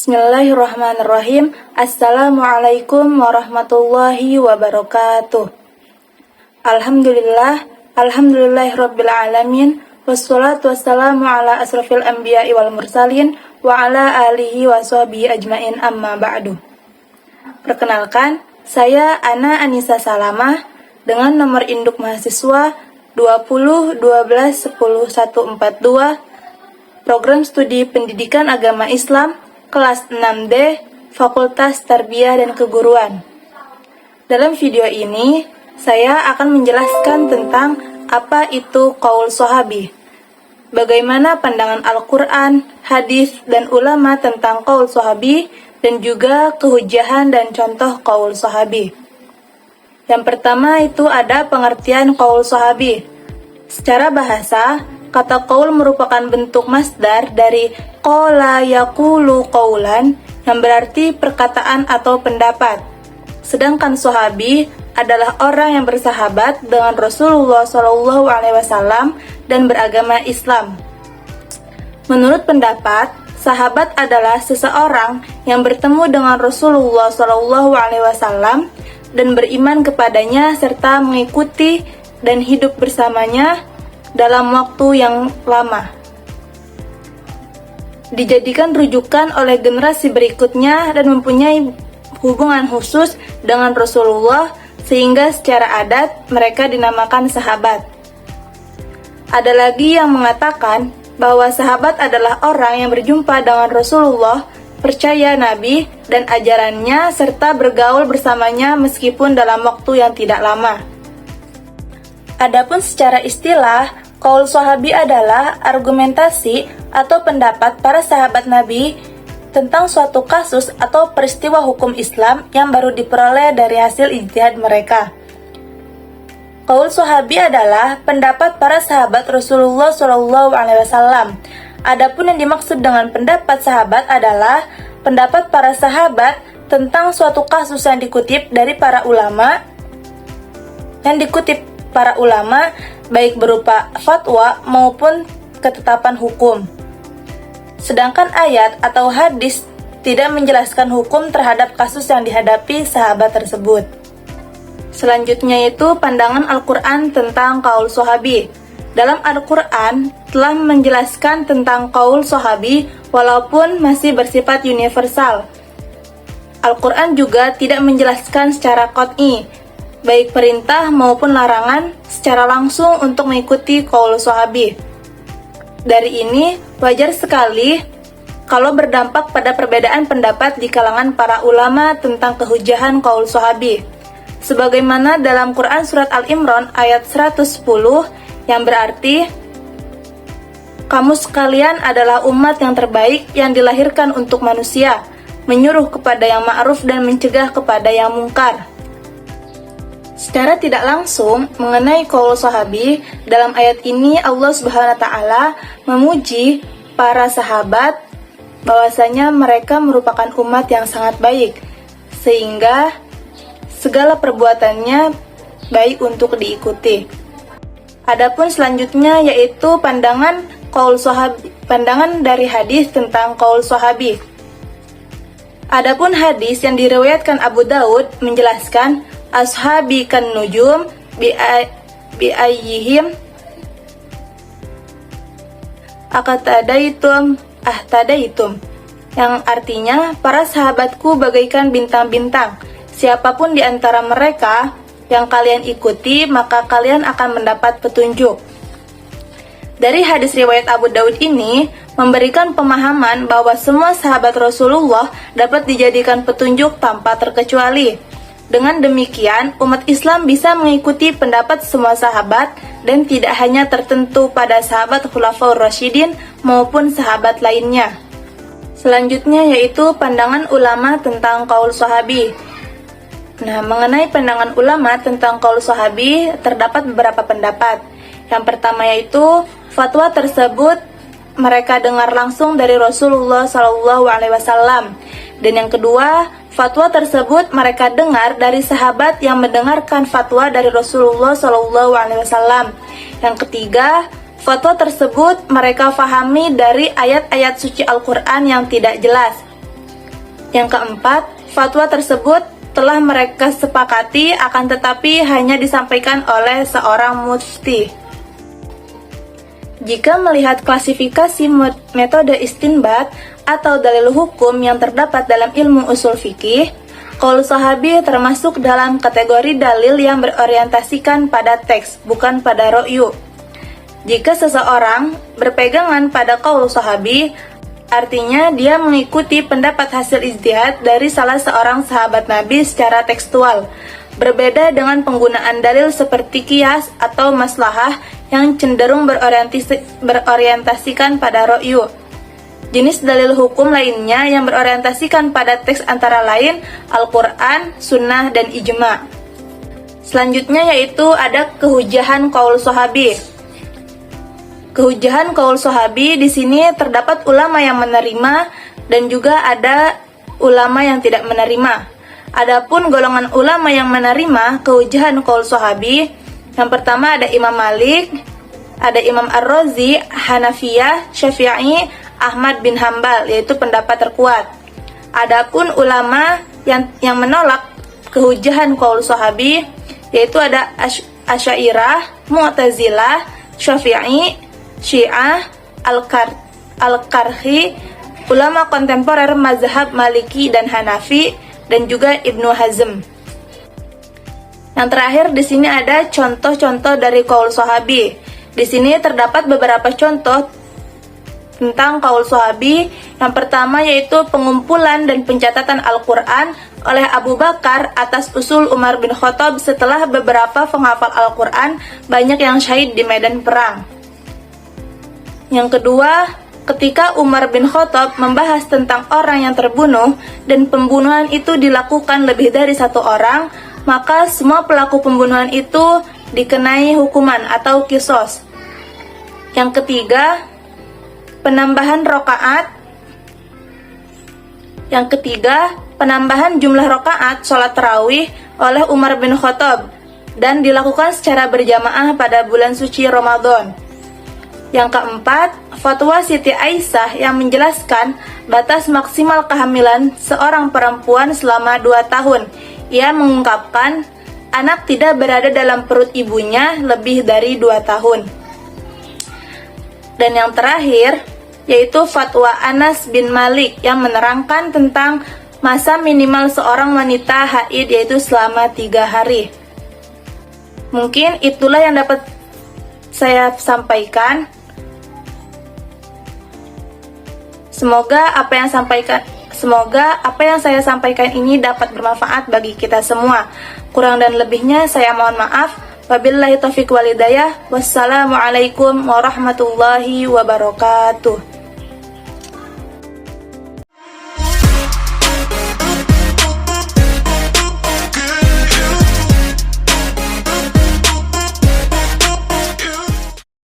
Bismillahirrahmanirrahim. Assalamualaikum warahmatullahi wabarakatuh. Alhamdulillahirrabbilalamin. Wassalatu wassalamu ala asrafil anbiya'i wal mursalin wa ala alihi wa sahbihi ajmain, amma ba'du. Perkenalkan, saya Ana Anissa Salamah dengan nomor induk mahasiswa 20 12 10 142, Program Studi Pendidikan Agama Islam kelas 6D, Fakultas Tarbiyah dan Keguruan. Dalam video ini, saya akan menjelaskan tentang apa itu qaul sahabi, bagaimana pandangan Al-Quran, hadis, dan ulama tentang qaul sahabi, dan juga kehujahan dan contoh qaul sahabi. Yang pertama itu ada pengertian qaul sahabi. Secara bahasa, kata qaul merupakan bentuk masdar dari qala yaqulu qaulan, yang berarti perkataan atau pendapat. Sedangkan sahabi adalah orang yang bersahabat dengan Rasulullah SAW dan beragama Islam. Menurut pendapat, sahabat adalah seseorang yang bertemu dengan Rasulullah SAW dan beriman kepadanya serta mengikuti dan hidup bersamanya dalam waktu yang lama. Dijadikan rujukan oleh generasi berikutnya dan mempunyai hubungan khusus dengan Rasulullah sehingga secara adat mereka dinamakan sahabat. Ada lagi yang mengatakan bahwa sahabat adalah orang yang berjumpa dengan Rasulullah, percaya Nabi dan ajarannya serta bergaul bersamanya meskipun dalam waktu yang tidak lama. Adapun secara istilah, qaul sahabi adalah argumentasi atau pendapat para sahabat Nabi tentang suatu kasus atau peristiwa hukum Islam yang baru diperoleh dari hasil ijtihad mereka. Qaul sahabi adalah pendapat para sahabat Rasulullah SAW. Adapun yang dimaksud dengan pendapat sahabat adalah pendapat para sahabat tentang suatu kasus yang dikutip dari para ulama, baik berupa fatwa maupun ketetapan hukum. Sedangkan ayat atau hadis tidak menjelaskan hukum terhadap kasus yang dihadapi sahabat tersebut. Selanjutnya itu pandangan Al-Quran tentang qaul sahabi. Dalam Al-Quran telah menjelaskan tentang qaul sahabi walaupun masih bersifat universal. Al-Quran juga tidak menjelaskan secara qat'i, baik perintah maupun larangan secara langsung untuk mengikuti qaul sahabi. Dari ini, wajar sekali kalau berdampak pada perbedaan pendapat di kalangan para ulama tentang kehujahan qaul sahabi. Sebagaimana dalam Quran Surat Al-Imran ayat 110 yang berarti, "Kamu sekalian adalah umat yang terbaik yang dilahirkan untuk manusia, menyuruh kepada yang ma'ruf dan mencegah kepada yang mungkar." Secara tidak langsung mengenai qaul sahabi, dalam ayat ini Allah Subhanahu wa taala memuji para sahabat bahwasanya mereka merupakan umat yang sangat baik sehingga segala perbuatannya baik untuk diikuti. Adapun selanjutnya yaitu pandangan dari hadis tentang qaul sahabi. Adapun hadis yang diriwayatkan Abu Daud menjelaskan ashabi kan nujum bi ayyihim ahtadaitum, yang artinya para sahabatku bagaikan bintang-bintang, siapapun di antara mereka yang kalian ikuti maka kalian akan mendapat petunjuk. Dari hadis riwayat Abu Daud ini memberikan pemahaman bahwa semua sahabat Rasulullah dapat dijadikan petunjuk tanpa terkecuali. Dengan demikian, umat Islam bisa mengikuti pendapat semua sahabat dan tidak hanya tertentu pada sahabat Khulafaur Rasyidin maupun sahabat lainnya. Selanjutnya yaitu pandangan ulama tentang qaul sahabi. Nah, mengenai pandangan ulama tentang qaul sahabi terdapat beberapa pendapat. Yang pertama yaitu fatwa tersebut mereka dengar langsung dari Rasulullah SAW. Dan yang kedua, fatwa tersebut mereka dengar dari sahabat yang mendengarkan fatwa dari Rasulullah SAW. Yang ketiga, fatwa tersebut mereka fahami dari ayat-ayat suci Al-Quran yang tidak jelas. Yang keempat, fatwa tersebut telah mereka sepakati akan tetapi hanya disampaikan oleh seorang mufti. Jika melihat klasifikasi metode istinbat atau dalil hukum yang terdapat dalam ilmu usul fikih, qaul sahabi termasuk dalam kategori dalil yang berorientasikan pada teks, bukan pada ro'yu. Jika seseorang berpegangan pada qaul sahabi, artinya dia mengikuti pendapat hasil ijtihad dari salah seorang sahabat Nabi secara tekstual, berbeda dengan penggunaan dalil seperti qiyas atau maslahah yang cenderung berorientasikan pada ro'yu. Jenis dalil hukum lainnya yang berorientasikan pada teks antara lain Al-Quran, Sunnah, dan Ijma. Selanjutnya yaitu ada kehujahan qaul sahabi. Kehujahan qaul sahabi di sini terdapat ulama yang menerima dan juga ada ulama yang tidak menerima. Adapun golongan ulama yang menerima kehujahan qaul sahabi, yang pertama ada Imam Malik, ada Imam Ar-Razi, Hanafiyah, Syafi'i, Ahmad bin Hambal, yaitu pendapat terkuat. Adapun ulama yang menolak kehujahan qaul sahabi, yaitu ada Asy'ariyah, Mu'tazilah, Syafi'i, Syiah, Al-Karhi, ulama kontemporer mazhab Maliki dan Hanafi, dan juga Ibnu Hazm. Yang terakhir di sini ada contoh-contoh dari qaul sahabi. Di sini terdapat beberapa contoh tentang qaul sahabi. Yang pertama yaitu pengumpulan dan pencatatan Al-Quran oleh Abu Bakar atas usul Umar bin Khattab setelah beberapa penghafal Al-Quran banyak yang syahid di medan perang. Yang kedua, ketika Umar bin Khattab membahas tentang orang yang terbunuh dan pembunuhan itu dilakukan lebih dari satu orang, maka semua pelaku pembunuhan itu dikenai hukuman atau qisas. Yang ketiga, penambahan jumlah rakaat sholat tarawih oleh Umar bin Khattab dan dilakukan secara berjamaah pada bulan suci Ramadan. Yang keempat, fatwa Siti Aisyah yang menjelaskan batas maksimal kehamilan seorang perempuan selama 2 tahun. Ia mengungkapkan anak tidak berada dalam perut ibunya lebih dari 2 tahun. Dan yang terakhir, yaitu fatwa Anas bin Malik yang menerangkan tentang masa minimal seorang wanita haid, yaitu selama 3 hari. Mungkin itulah yang dapat saya sampaikan. Semoga apa yang saya sampaikan ini dapat bermanfaat bagi kita semua. Kurang dan lebihnya saya mohon maaf. Wabillahi taufiq wal hidayah. Wassalamualaikum warahmatullahi wabarakatuh.